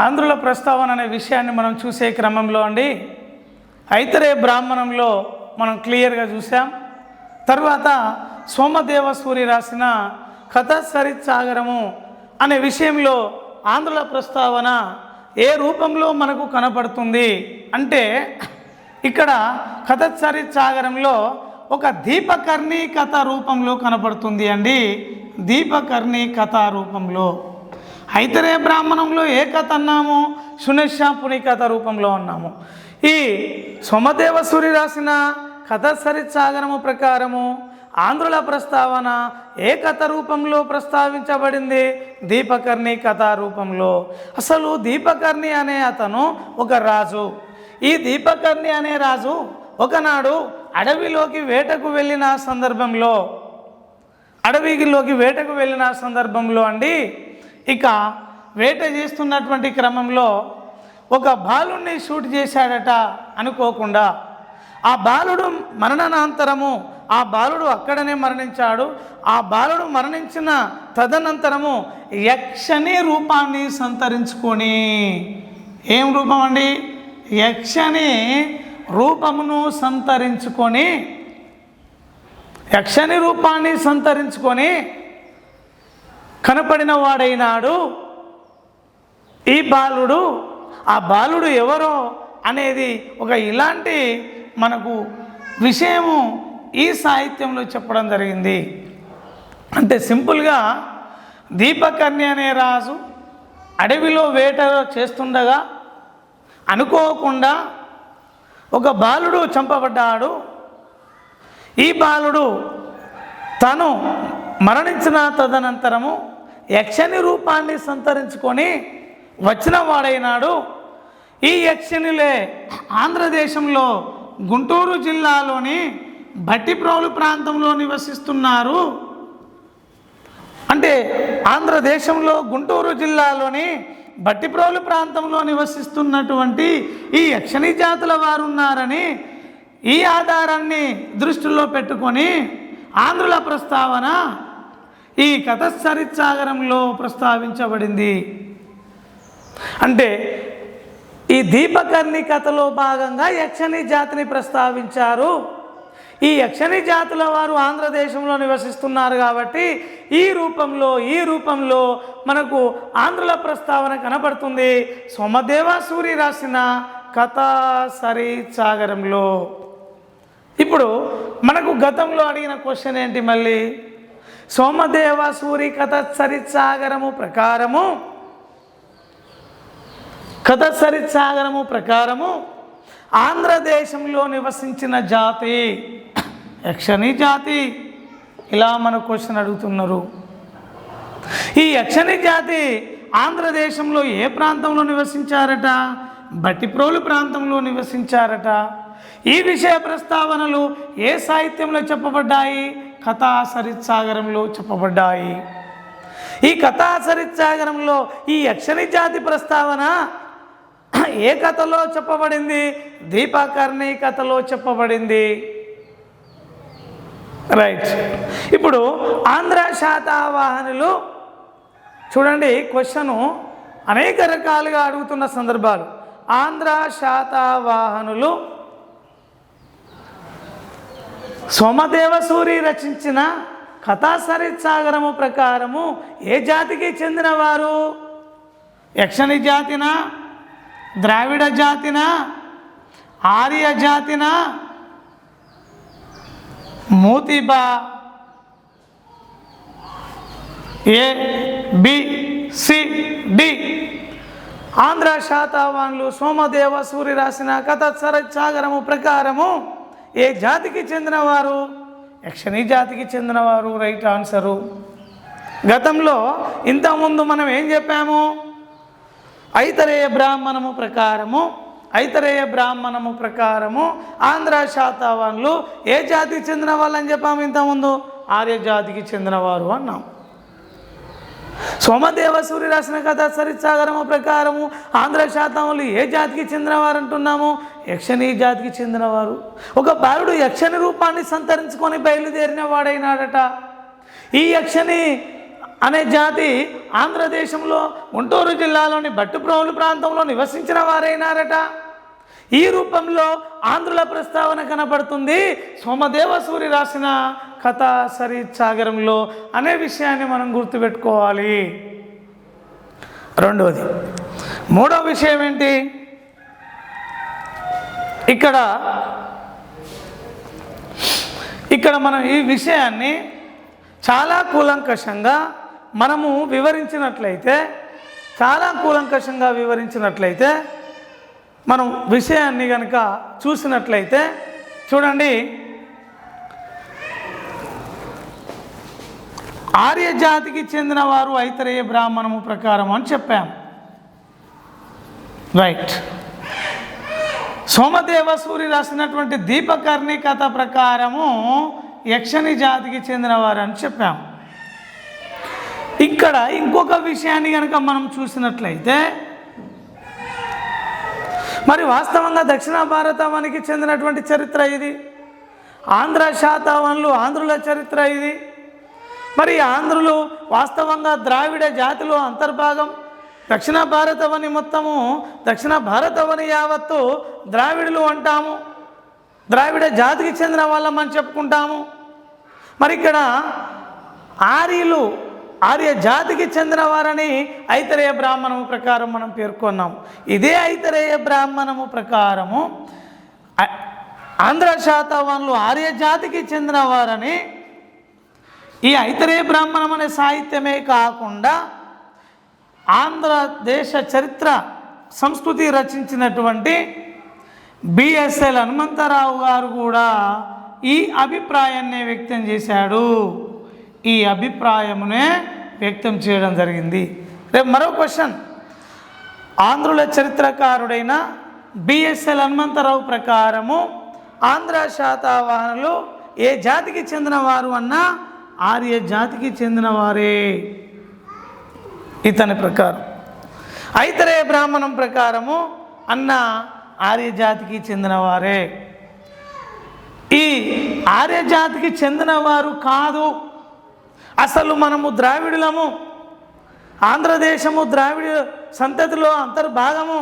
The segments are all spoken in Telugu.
ఆంధ్రుల ప్రస్తావన అనే విషయాన్ని మనం చూసే క్రమంలో అండి ఐతరేయ బ్రాహ్మణంలో మనం క్లియర్గా చూసాం. తర్వాత సోమదేవ సూరి రాసిన కథ సరిత్సాగరము అనే విషయంలో ఆంధ్రుల ప్రస్తావన ఏ రూపంలో మనకు కనపడుతుంది అంటే ఇక్కడ కథ సరిత్సాగరంలో ఒక దీపకర్ణి కథ రూపంలో కనపడుతుంది అండి. దీపకర్ణి కథ రూపంలో. ఐతరేయ బ్రాహ్మణంలో ఏ కథ అన్నాము? శునశ్శాపుని కథ రూపంలో అన్నాము. ఈ సోమదేవ సూరి రాసిన కథ సరిత్సాగరము ప్రకారము ఆంధ్రుల ప్రస్తావన ఏ కథ రూపంలో ప్రస్తావించబడింది? దీపకర్ణి కథ రూపంలో. అసలు దీపకర్ణి అనే అతను ఒక రాజు. ఈ దీపకర్ణి అనే రాజు ఒకనాడు అడవిలోకి వేటకు వెళ్ళిన సందర్భంలో అండి ఇక వేట చేస్తున్నటువంటి క్రమంలో ఒక బాలుడిని షూట్ చేశాడట అనుకోకుండా. ఆ బాలుడు మరణానంతరము ఆ బాలుడు అక్కడనే మరణించాడు. ఆ బాలుడు మరణించిన తదనంతరము యక్షని రూపాన్ని సంతరించుకొని, ఏం రూపం అండి? యక్షని రూపమును సంతరించుకొని, యక్షని రూపాన్ని సంతరించుకొని కనపడిన వాడైనాడు ఈ బాలుడు. ఆ బాలుడు ఎవరో అనేది ఒక ఇలాంటి మనకు విషయము ఈ సాహిత్యంలో చెప్పడం జరిగింది. అంటే సింపుల్గా దీపకర్ణి అనే రాజు అడవిలో వేట చేస్తుండగా అనుకోకుండా ఒక బాలుడు చంపబడ్డాడు. ఈ బాలుడు తను మరణించిన తదనంతరము యక్షని రూపాన్ని సంతరించుకొని వచ్చిన వాడైనాడు. ఈ యక్షనిలే ఆంధ్రదేశంలో గుంటూరు జిల్లాలోని భట్టిప్రోలు ప్రాంతంలో నివసిస్తున్నారు. అంటే ఆంధ్రదేశంలో గుంటూరు జిల్లాలోని భట్టిప్రోలు ప్రాంతంలో నివసిస్తున్నటువంటి ఈ యక్షని జాతుల వారు ఉన్నారని ఈ ఆధారాన్ని దృష్టిలో పెట్టుకొని ఆంధ్రుల ప్రస్తావన ఈ కథ సరిత్సాగరంలో ప్రస్తావించబడింది. అంటే ఈ దీపకర్ణి కథలో భాగంగా యక్షని జాతిని ప్రస్తావించారు. ఈ యక్షని జాతుల వారు ఆంధ్రదేశంలో నివసిస్తున్నారు కాబట్టి ఈ రూపంలో మనకు ఆంధ్రుల ప్రస్తావన కనబడుతుంది సోమదేవ సూరి రాసిన కథ సరిత్సాగరంలో. ఇప్పుడు మనకు గతంలో అడిగిన క్వశ్చన్ ఏంటి? మళ్ళీ సోమదేవ సూరి కథ సరిత్సాగరము ప్రకారము ఆంధ్రదేశంలో నివసించిన జాతి యక్షని జాతి. ఇలా మన క్వశ్చన్ అడుగుతున్నారు. ఈ యక్షని జాతి ఆంధ్రదేశంలో ఏ ప్రాంతంలో నివసించారట? భట్టిప్రోలు ప్రాంతంలో నివసించారట. ఈ విషయ ప్రస్తావనలు ఏ సాహిత్యంలో చెప్పబడ్డాయి? కథా సరిత్సాగరంలో చెప్పబడ్డాయి. ఈ కథా సరిత్సాగరంలో ఈ యక్షని జాతి ప్రస్తావన ఏ కథలో చెప్పబడింది? దీపకర్ణి కథలో చెప్పబడింది. రైట్. ఇప్పుడు ఆంధ్ర శాతవాహనులు చూడండి, క్వశ్చను అనేక రకాలుగా అడుగుతున్న సందర్భాలు. ఆంధ్ర శాతవాహనులు సోమదేవ సూరి రచించిన కథా సరిత్సాగరము ప్రకారము ఏ జాతికి చెందినవారు? యక్షని జాతినా, ద్రావిడ జాతినా, ఆర్య జాతినా, మూతిబా? A, B, C, D. Andhra శాతవాహనులు సోమదేవ సూరి రాసిన కథ సరిత్సాగరము ప్రకారము ఏ జాతికి చెందినవారు? యక్షని జాతికి చెందినవారు. Right answer. గతంలో ఇంతకుముందు మనం ఏం చెప్పాము? ఐతరేయ బ్రాహ్మణము ప్రకారము ఆంధ్ర శాతవాహనులు ఏ జాతికి చెందిన వాళ్ళని చెప్పాము ఇంతకుముందు? ఆర్య జాతికి చెందినవారు అన్నాం. సోమదేవ సూరి రాసిన కథ సరిత్సాగరము ప్రకారము ఆంధ్ర శాతవాహనులు ఏ జాతికి చెందినవారు అంటున్నాము? యక్షని జాతికి చెందినవారు. ఒక బాలుడు యక్షని రూపాన్ని సంతరించుకొని బయలుదేరిన వాడైనాడట. ఈ యక్షని అనే జాతి ఆంధ్రదేశంలో గుంటూరు జిల్లాలోని భట్టుప్రోలు ప్రాంతంలో నివసించిన వారైనారట. ఈ రూపంలో ఆంధ్రుల ప్రస్తావన కనబడుతుంది సోమదేవసూరి రాసిన కథ సరిత్సాగరంలో అనే విషయాన్ని మనం గుర్తుపెట్టుకోవాలి. రెండవది, మూడవ విషయం ఏంటి? ఇక్కడ మనం ఈ విషయాన్ని చాలా కూలంకషంగా మనము వివరించినట్లయితే మనం విషయాన్ని కనుక చూసినట్లయితే చూడండి, ఆర్య జాతికి చెందిన వారు ఐతరేయ బ్రాహ్మణము ప్రకారం అని చెప్పాం, రైట్. సోమదేవసూరి రాసినటువంటి దీపకర్ణి కథ ప్రకారము యక్షని జాతికి చెందినవారు అని చెప్పాం. ఇక్కడ ఇంకొక విషయాన్ని కనుక మనం చూసినట్లయితే మరి వాస్తవంగా దక్షిణ భారతావనికి చెందినటువంటి చరిత్ర ఇది. ఆంధ్ర శాతవాహనులు ఆంధ్రుల చరిత్ర ఇది. మరి ఆంధ్రులు వాస్తవంగా ద్రావిడ జాతిలో అంతర్భాగం. దక్షిణ భారతవని మొత్తము, దక్షిణ భారతవని యావత్తు ద్రావిడులు అంటాము, ద్రావిడ జాతికి చెందిన వాళ్ళమని చెప్పుకుంటాము. మరి ఇక్కడ ఆర్యులు ఆర్య జాతికి చెందిన వారని ఐతరేయ బ్రాహ్మణము ప్రకారం మనం పేర్కొన్నాం. ఇదే ఐతరేయ బ్రాహ్మణము ప్రకారము ఆంధ్ర శాతవాహనులు ఆర్య జాతికి చెందిన వారని ఈ ఐతరేయ బ్రాహ్మణం అనే సాహిత్యమే కాకుండా ఆంధ్రదేశ చరిత్ర సంస్కృతి రచించినటువంటి బిఎస్ఎల్ హనుమంతరావు గారు కూడా ఈ అభిప్రాయాన్ని వ్యక్తం చేశాడు. ఈ అభిప్రాయమునే వ్యక్తం చేయడం జరిగింది. రేపు మరో క్వశ్చన్, ఆంధ్రుల చరిత్రకారుడైన బిఎస్ఎల్ హనుమంతరావు ప్రకారము ఆంధ్ర శాతవాహనులు ఏ జాతికి చెందినవారు అన్నా ఆర్య జాతికి చెందినవారే ఇతని ప్రకారం. ఐతరేయ బ్రాహ్మణం ప్రకారము అన్న ఆర్య జాతికి చెందినవారే. ఈ ఆర్య జాతికి చెందినవారు కాదు, అసలు మనము ద్రావిడులము, ఆంధ్రదేశము ద్రావిడ సంతతిలో అంతర్భాగము.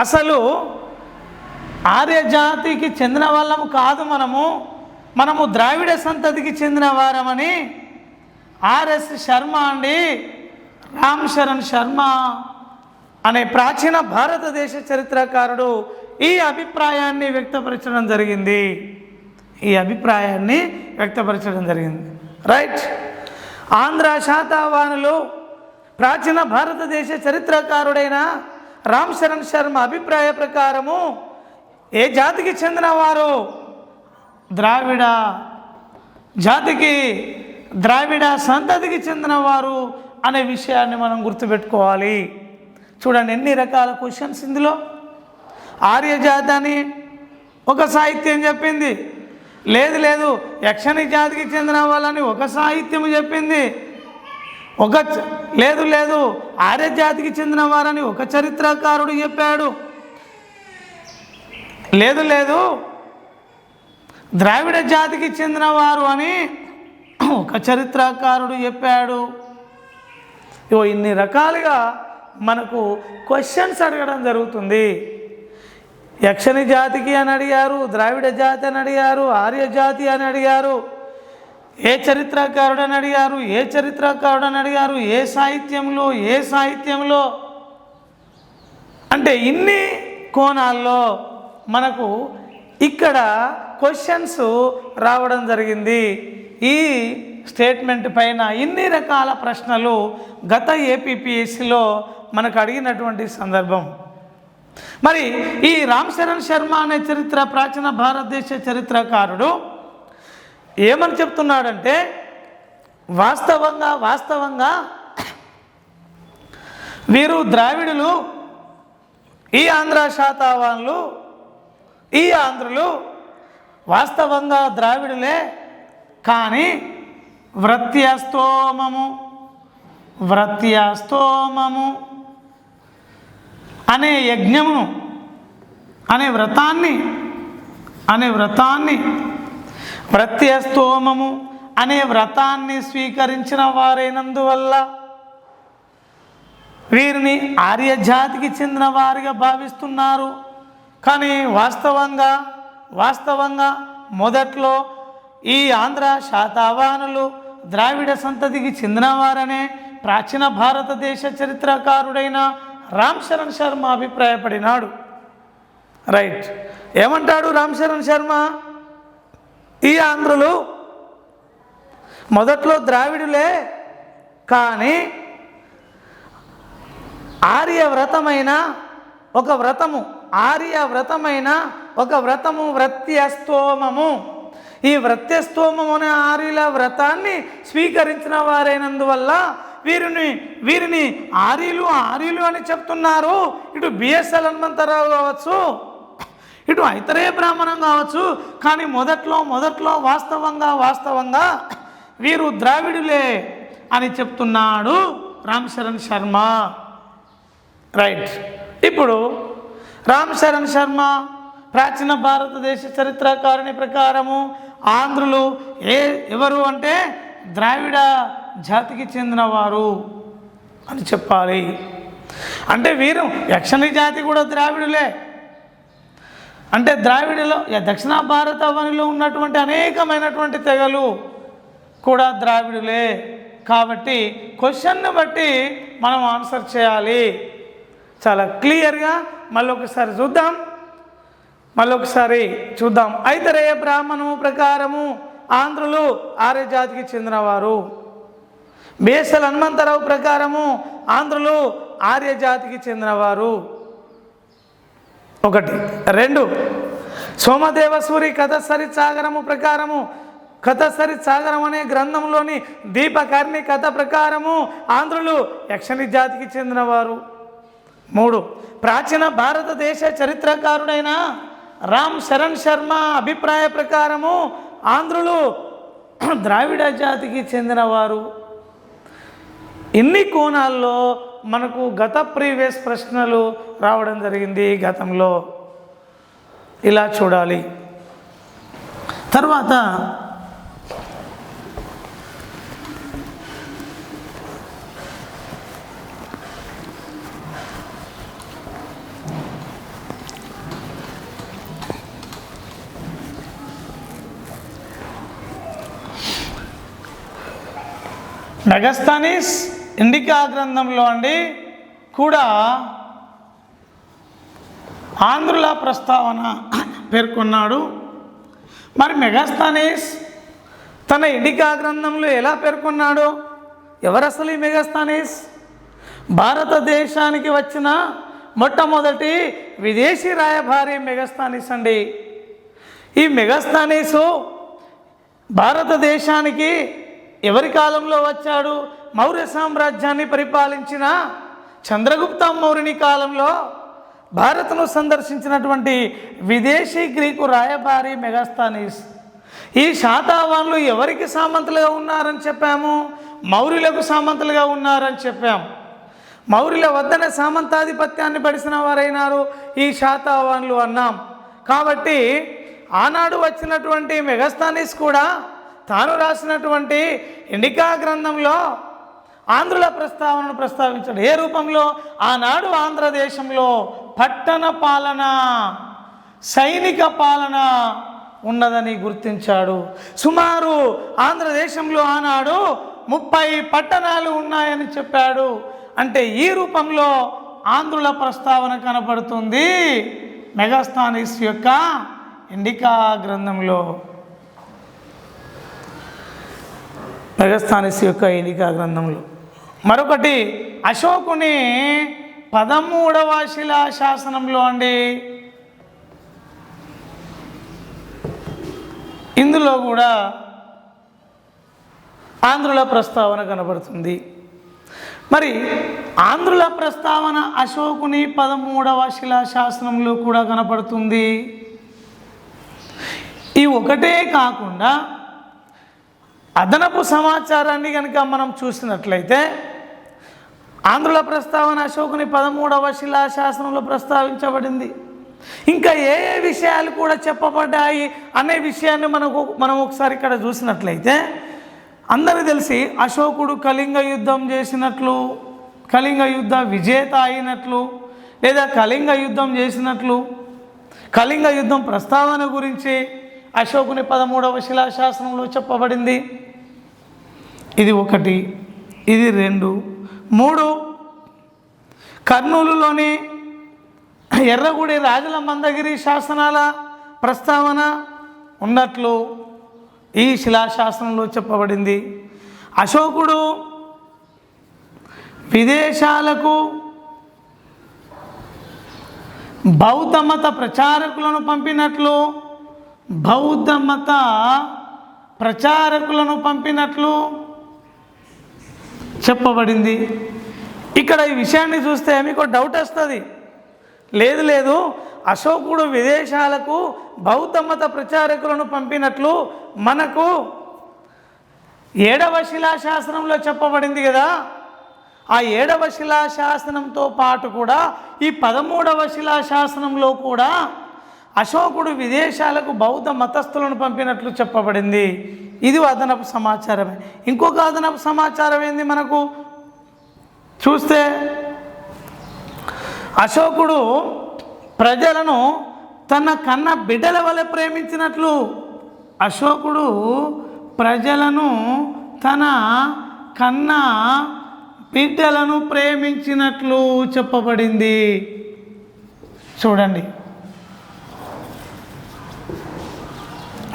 అసలు ఆర్య జాతికి చెందిన వాళ్ళము కాదు, మనము ద్రావిడ సంతతికి చెందిన వారమని ఆర్ఎస్ శర్మ అండి, రామ్ చరణ్ శర్మ అనే ప్రాచీన భారతదేశ చరిత్రకారుడు ఈ అభిప్రాయాన్ని వ్యక్తపరచడం జరిగింది. రైట్. ఆంధ్ర శాతవాహనులు ప్రాచీన భారతదేశ చరిత్రకారుడైన రామ్ చరణ్ శర్మ అభిప్రాయ ప్రకారము ఏ జాతికి చెందినవారు? ద్రావిడ జాతికి, ద్రావిడ సంతతికి చెందినవారు అనే విషయాన్ని మనం గుర్తుపెట్టుకోవాలి. చూడండి ఎన్ని రకాల క్వశ్చన్స్ ఇందులో. ఆర్య జాతి అని ఒక సాహిత్యం చెప్పింది, లేదు యక్షని జాతికి చెందిన వాళ్ళని ఒక సాహిత్యం చెప్పింది, లేదు ఆర్య జాతికి చెందిన వారని ఒక చరిత్రకారుడు చెప్పాడు, లేదు ద్రావిడ జాతికి చెందినవారు అని ఒక చరిత్రకారుడు చెప్పాడు. ఇన్ని రకాలుగా మనకు క్వశ్చన్స్ అడగడం జరుగుతుంది. యక్షని జాతికి అని అడిగారు, ద్రావిడ జాతి అని అడిగారు, ఆర్య జాతి అని అడిగారు, ఏ చరిత్రకారుడు అని అడిగారు, ఏ సాహిత్యంలో అంటే ఇన్ని కోణాల్లో మనకు ఇక్కడ క్వశ్చన్స్ రావడం జరిగింది. ఈ స్టేట్మెంట్ పైన ఇన్ని రకాల ప్రశ్నలు గత ఏపీపీఎస్సీలో మనకు అడిగినటువంటి సందర్భం. మరి ఈ రామ్ చరణ్ శర్మ అనే ప్రాచీన భారతదేశ చరిత్రకారుడు ఏమని చెప్తున్నాడంటే, వాస్తవంగా వీరు ద్రావిడులు, ఈ ఆంధ్ర శాతవాహనులు, ఈ ఆంధ్రులు వాస్తవంగా ద్రావిడులే, కానీ వ్రత్యస్తోమము అనే యజ్ఞమును అనే వ్రతాన్ని వ్రత్యస్తోమము అనే వ్రతాన్ని స్వీకరించిన వారైనందువల్ల వీరిని ఆర్యజాతికి చెందిన వారిగా భావిస్తున్నారు. కానీ వాస్తవంగా మొదట్లో ఈ ఆంధ్ర శాతవాహనులు ద్రావిడ సంతతికి చెందినవారనే ప్రాచీన భారతదేశ చరిత్రకారుడైన రామ్ చరణ్ శర్మ అభిప్రాయపడినాడు. రైట్, ఏమంటాడు రామ్ చరణ్ శర్మ? ఈ ఆంధ్రులు మొదట్లో ద్రావిడులే, కానీ ఆర్యవ్రతమైన ఒక వ్రతము వృత్యస్తోమము, ఈ వృత్యస్తోమము అనే ఆర్యుల వ్రతాన్ని స్వీకరించిన వారైనందువల్ల వీరిని ఆర్యులు అని చెప్తున్నారు. ఇటు బిఎస్ఎల్ హనుమంతరావు కావచ్చు, ఇటు ఐతరేయ బ్రాహ్మణం కావచ్చు. కానీ మొదట్లో వాస్తవంగా వీరు ద్రావిడులే అని చెప్తున్నాడు రామ్ చరణ్ శర్మ. రైట్, ఇప్పుడు రామ్ చరణ్ శర్మ ప్రాచీన భారతదేశ చరిత్రకారుని ప్రకారము ఆంధ్రులు ఎవరు అంటే ద్రావిడ జాతికి చెందినవారు అని చెప్పాలి. అంటే వీరు యక్షణి జాతి కూడా ద్రావిడులే. అంటే ద్రావిడలో దక్షిణ భారతవనిలో ఉన్నటువంటి అనేకమైనటువంటి తెగలు కూడా ద్రావిడులే. కాబట్టి క్వశ్చన్ను బట్టి మనం ఆన్సర్ చేయాలి. చాలా క్లియర్గా మళ్ళొకసారి చూద్దాం. ఐతరేయ బ్రాహ్మణము ప్రకారము ఆంధ్రులు ఆర్యజాతికి చెందినవారు. బిఎస్ఎల్ హనుమంతరావు ప్రకారము ఆంధ్రులు ఆర్యజాతికి చెందినవారు. 1. 2, సోమదేవసూరి కథసరిత్సాగరము ప్రకారము, కథసరిత్సాగరం అనే గ్రంథంలోని దీపకర్ణి కథ ప్రకారము ఆంధ్రులు యక్షణి జాతికి చెందినవారు. 3, ప్రాచీన భారతదేశ చరిత్రకారుడైన రామ్ చరణ్ శర్మ అభిప్రాయ ప్రకారము ఆంధ్రులు ద్రావిడ జాతికి చెందినవారు. ఇన్ని కోణాల్లో మనకు ప్రీవియస్ ప్రశ్నలు రావడం జరిగింది. గతంలో ఇలా చూడాలి. తర్వాత మెగస్తానిస్ ఇండికా గ్రంథంలో కూడా ఆంధ్రుల ప్రస్తావన పేర్కొన్నాడు. మరి మెగస్తానిస్ తన ఇండికా గ్రంథంలో ఎలా పేర్కొన్నాడు? ఎవరు అసలు ఈ మెగస్తానిస్? భారతదేశానికి వచ్చిన మొట్టమొదటి విదేశీ రాయబారి మెగస్తానిస్ అండి. ఈ మెగస్తానిసు భారతదేశానికి ఎవరి కాలంలో వచ్చాడు? మౌర్య సామ్రాజ్యాన్ని పరిపాలించిన చంద్రగుప్త మౌర్యుని కాలంలో భారత్ను సందర్శించినటువంటి విదేశీ గ్రీకు రాయబారి మెగస్తానిస్. ఈ శాతవాహనులు ఎవరికి సామంతులుగా ఉన్నారని చెప్పాము? మౌర్యులకు సామంతులుగా ఉన్నారని చెప్పాము. మౌర్యుల వద్దనే సామంతాధిపత్యాన్ని పడిసిన వారైనారు ఈ శాతవాహనులు అన్నాం. కాబట్టి ఆనాడు వచ్చినటువంటి మెగస్తానిస్ కూడా తాను రాసినటువంటి ఇండికా గ్రంథంలో ఆంధ్రుల ప్రస్తావనను ప్రస్తావించాడు. ఏ రూపంలో? ఆనాడు ఆంధ్రదేశంలో పట్టణ పాలన, సైనిక పాలన ఉన్నదని గుర్తించాడు. సుమారు ఆంధ్రదేశంలో ఆనాడు 30 పట్టణాలు ఉన్నాయని చెప్పాడు. అంటే ఈ రూపంలో ఆంధ్రుల ప్రస్తావన కనపడుతుంది మెగస్తానిస్ యొక్క ఇండికా గ్రంథంలో. మరొకటి అశోకుని 13వ శిలాశాసనంలో ఇందులో కూడా ఆంధ్రుల ప్రస్తావన కనబడుతుంది. మరి ఆంధ్రుల ప్రస్తావన అశోకుని 13వ శిలాశాసనంలో కూడా కనపడుతుంది. ఈ ఒకటే కాకుండా అదనపు సమాచారాన్ని కనుక మనం చూసినట్లయితే ఆంధ్రుల ప్రస్తావన అశోకుని 13వ శిలాశాసనంలో ప్రస్తావించబడింది. ఇంకా ఏ విషయాలు కూడా చెప్పబడ్డాయి అనే విషయాన్ని మనం ఒకసారి ఇక్కడ చూసినట్లయితే అందరికీ తెలిసి అశోకుడు కళింగ యుద్ధం చేసినట్లు, కళింగ యుద్ధ విజేత అయినట్లు, లేదా కళింగ యుద్ధం చేసినట్లు, కళింగ యుద్ధం ప్రస్తావన గురించి అశోకుని 13వ శిలాశాసనంలో చెప్పబడింది. ఇది 1, ఇది 2. 3 కర్నూలులోని ఎర్రగుడి రాజుల మందగిరి శాసనాల ప్రస్తావన ఉన్నట్లు ఈ శిలాశాసనంలో చెప్పబడింది. అశోకుడు విదేశాలకు బౌద్ధ మత ప్రచారకులను పంపినట్లు, బౌద్ధ మత ప్రచారకులను పంపినట్లు చెప్పబడింది. ఇక్కడ ఈ విషయాన్ని చూస్తే మీకు డౌట్ వస్తుంది. లేదు అశోకుడు విదేశాలకు బౌద్ధ మత ప్రచారకులను పంపినట్లు మనకు 7వ శిలాశాసనంలో చెప్పబడింది కదా. ఆ 7వ శిలాశాసనంతో పాటు కూడా ఈ 13వ శిలాశాసనంలో కూడా అశోకుడు విదేశాలకు బౌద్ధ మతస్థులను పంపినట్లు చెప్పబడింది. ఇది అదనపు సమాచారమే. ఇంకొక అదనపు సమాచారం ఏంది మనకు చూస్తే, అశోకుడు ప్రజలను తన కన్న బిడ్డల వలె ప్రేమించినట్లు, అశోకుడు ప్రజలను తన కన్న బిడ్డలను ప్రేమించినట్లు చెప్పబడింది. చూడండి.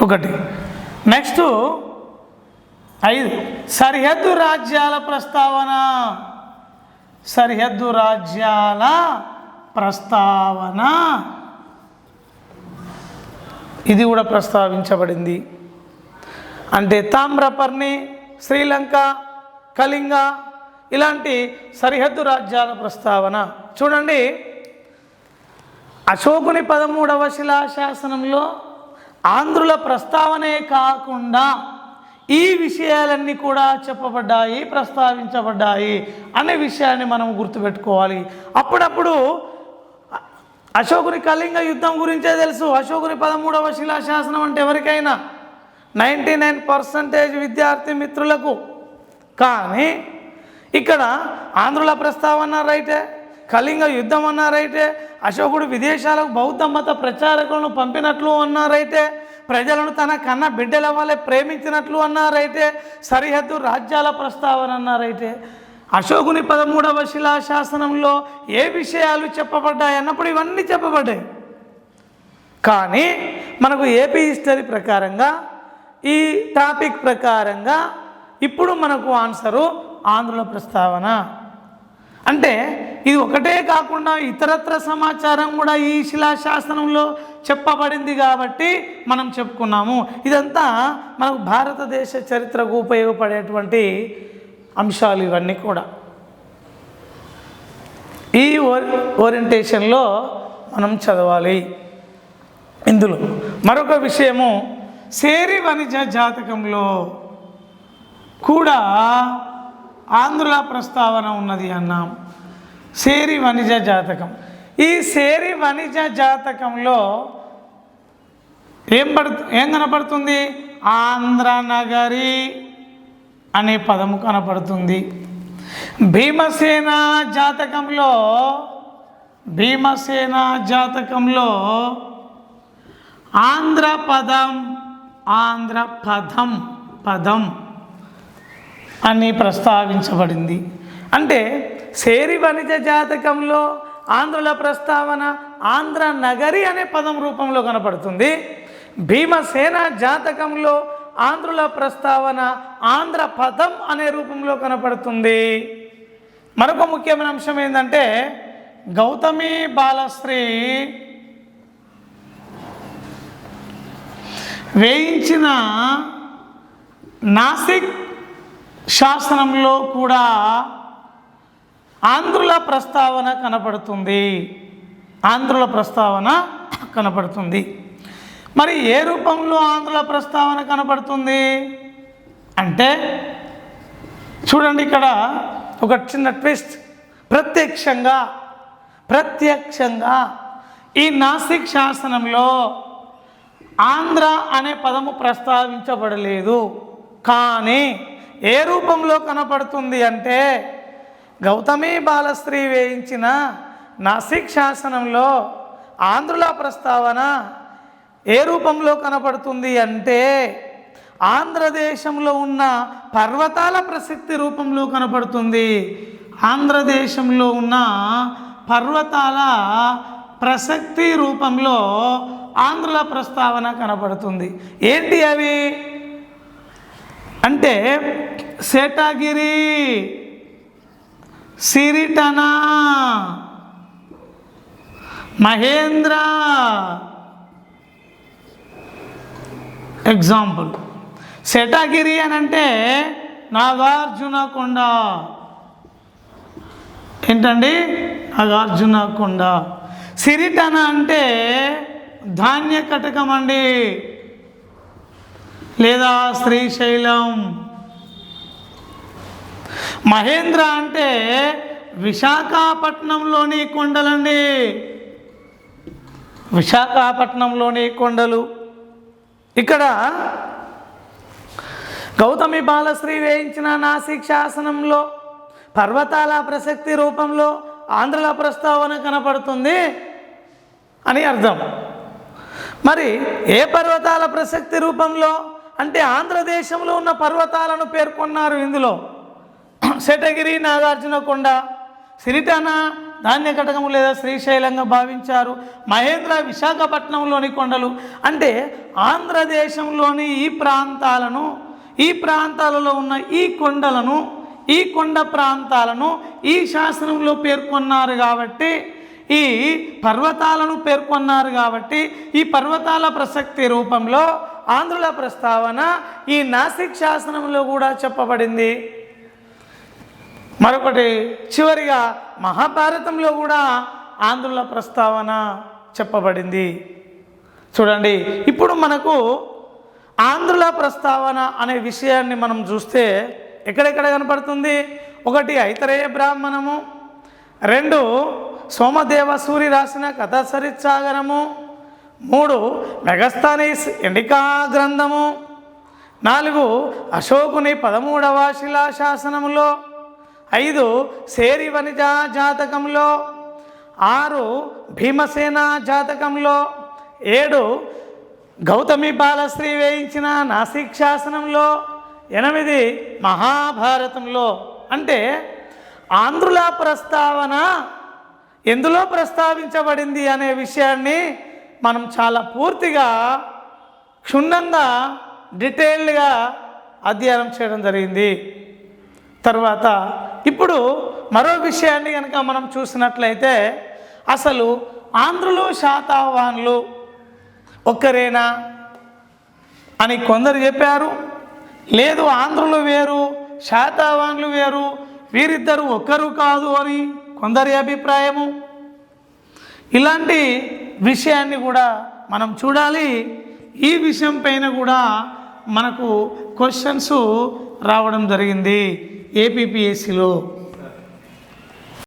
1 నెక్స్ట్ 5 సరిహద్దు రాజ్యాల ప్రస్తావన. సరిహద్దు రాజ్యాల ప్రస్తావన ఇది కూడా ప్రస్తావించబడింది. అంటే తామ్రపర్ణి, శ్రీలంక, కళింగ ఇలాంటి సరిహద్దు రాజ్యాల ప్రస్తావన. చూడండి, అశోకుని 13వ శిలాశాసనంలో ఆంధ్రుల ప్రస్తావనే కాకుండా ఈ విషయాలన్నీ కూడా చెప్పబడ్డాయి, ప్రస్తావించబడ్డాయి అనే విషయాన్ని మనం గుర్తుపెట్టుకోవాలి. అప్పుడప్పుడు అశోకుని కళింగ యుద్ధం గురించే తెలుసు. అశోకుని 13వ శిలాశాసనం అంటే ఎవరికైనా 99% విద్యార్థి మిత్రులకు. కానీ ఇక్కడ ఆంధ్రుల ప్రస్తావన రైటే, కళింగ యుద్ధం అన్నారైతే, అశోకుడు విదేశాలకు బౌద్ధ మత ప్రచారకులను పంపినట్లు అన్నారైతే, ప్రజలను తన కన్న బిడ్డల వలె ప్రేమించినట్లు అన్నారైతే, సరిహద్దు రాజ్యాల ప్రస్తావన అన్నారైతే, అశోకుని 13వ శిలాశాసనంలో ఏ విషయాలు చెప్పబడ్డాయి అన్నప్పుడు ఇవన్నీ చెప్పబడ్డాయి. కానీ మనకు ఏపీ హిస్టరీ ప్రకారంగా, ఈ టాపిక్ ప్రకారంగా ఇప్పుడు మనకు ఆన్సరు ఆంధ్రుల ప్రస్తావన. అంటే ఇది ఒకటే కాకుండా ఇతరత్ర సమాచారం కూడా ఈ శిలాశాసనంలో చెప్పబడింది కాబట్టి మనం చెప్పుకున్నాము. ఇదంతా మనకు భారతదేశ చరిత్రకు ఉపయోగపడేటువంటి అంశాలు ఇవన్నీ కూడా. ఈ ఓరియంటేషన్లో మనం చదవాలి. ఇందులో మరొక విషయము, సేరి వణిజ జాతకంలో కూడా ఆంధ్రుల ప్రస్తావన ఉన్నది అన్నాం. సేరి వణిజ జాతకం, ఈ సేరి వణిజ జాతకంలో ఏం కనపడుతుంది? ఆంధ్రనగరి అనే పదము కనపడుతుంది. భీమసేన జాతకంలో, భీమసేన జాతకంలో పదం అని ప్రస్తావించబడింది. అంటే సేరి వణిజ జాతకంలో ఆంధ్రుల ప్రస్తావన ఆంధ్ర నగరి అనే పదం రూపంలో కనపడుతుంది. భీమసేన జాతకంలో ఆంధ్రుల ప్రస్తావన ఆంధ్ర పదం అనే రూపంలో కనపడుతుంది. మరొక ముఖ్యమైన అంశం ఏంటంటే, గౌతమి బాలశ్రీ వేయించిన నాసిక్ శాసనంలో కూడా ఆంధ్రుల ప్రస్తావన కనపడుతుంది. ఆంధ్రుల ప్రస్తావన కనపడుతుంది. మరి ఏ రూపంలో ఆంధ్రుల ప్రస్తావన కనపడుతుంది అంటే, చూడండి ఇక్కడ ఒక చిన్న ట్విస్ట్. ప్రత్యక్షంగా ఈ నాసిక్ శాసనంలో ఆంధ్ర అనే పదము ప్రస్తావించబడలేదు. కానీ ఏ రూపంలో కనపడుతుంది అంటే గౌతమి బాలశ్రీ వేయించిన నాసిక్ శాసనంలో ఆంధ్రుల ప్రస్తావన ఏ రూపంలో కనపడుతుంది అంటే ఆంధ్రదేశంలో ఉన్న పర్వతాల ప్రసక్తి రూపంలో కనపడుతుంది. ఆంధ్రదేశంలో ఉన్న పర్వతాల ప్రసక్తి రూపంలో ఆంధ్రుల ప్రస్తావన కనపడుతుంది. ఏంటి అవి అంటే శేషగిరి, సిరిటన, మహేంద్ర. ఎగ్జాంపుల్ శేషగిరి అని అంటే నాగార్జునకొండ. ఏంటండి? నాగార్జునకొండ. సిరిటన అంటే ధాన్య కటకం అండి, లేదా శ్రీశైలం. మహేంద్ర అంటే విశాఖపట్నంలోని కొండలండి, విశాఖపట్నంలోని కొండలు. ఇక్కడ గౌతమి బాలశ్రీ వేయించిన నాసిక్ శాసనంలో పర్వతాల ప్రసక్తి రూపంలో ఆంధ్రుల ప్రస్తావన కనపడుతుంది అని అర్థం. మరి ఏ పర్వతాల ప్రసక్తి రూపంలో అంటే ఆంధ్రదేశంలో ఉన్న పర్వతాలను పేర్కొన్నారు ఇందులో. శేషగిరి నాగార్జునకొండ, సిరిటన ధాన్య కటకము లేదా శ్రీశైలంగా భావించారు, మహేంద్ర విశాఖపట్నంలోని కొండలు. అంటే ఆంధ్రదేశంలోని ఈ ప్రాంతాలను, ఈ ప్రాంతాలలో ఉన్న ఈ కొండలను, ఈ కొండ ప్రాంతాలను ఈ శాసనంలో పేర్కొన్నారు కాబట్టి, ఈ పర్వతాలను పేర్కొన్నారు కాబట్టి ఈ పర్వతాల ప్రసక్తి రూపంలో ఆంధ్రుల ప్రస్తావన ఈ నాసిక్ శాసనంలో కూడా చెప్పబడింది. మరొకటి చివరిగా మహాభారతంలో కూడా ఆంధ్రుల ప్రస్తావన చెప్పబడింది. చూడండి, ఇప్పుడు మనకు ఆంధ్రుల ప్రస్తావన అనే విషయాన్ని మనం చూస్తే ఎక్కడెక్కడ కనపడుతుంది? ఒకటి ఐతరేయ బ్రాహ్మణము, 2 సోమదేవ సూరి రాసిన కథాసరిత్సాగరము, 3 మెగస్తనీస్ ఎండికా గ్రంథము, 4 అశోకుని 13వ శిలాశాసనములో, 5 సేరి వనిజ జాతకంలో, 6 భీమసేన జాతకంలో, 7 గౌతమి బాలశ్రీ వేయించిన నాసిక్ శాసనంలో, 8 మహాభారతంలో. అంటే ఆంధ్రుల ప్రస్తావన ఎందులో ప్రస్తావించబడింది అనే విషయాన్ని మనం చాలా పూర్తిగా క్షుణ్ణంగా డీటెయిల్డ్గా అధ్యయనం చేయడం జరిగింది. తర్వాత ఇప్పుడు మరో విషయాన్ని కనుక మనం చూసినట్లయితే అసలు ఆంధ్రులు శాతవాహనులు ఒక్కరేనా అని కొందరు చెప్పారు. లేదు, ఆంధ్రులు వేరు శాతవాహనులు వేరు, వీరిద్దరు ఒక్కరు కాదు అని కొందరి అభిప్రాయము. ఇలాంటి విషయాన్ని కూడా మనం చూడాలి. ఈ విషయం పైన కూడా మనకు క్వశ్చన్స్ రావడం జరిగింది ఏపీపీఎస్సిలో.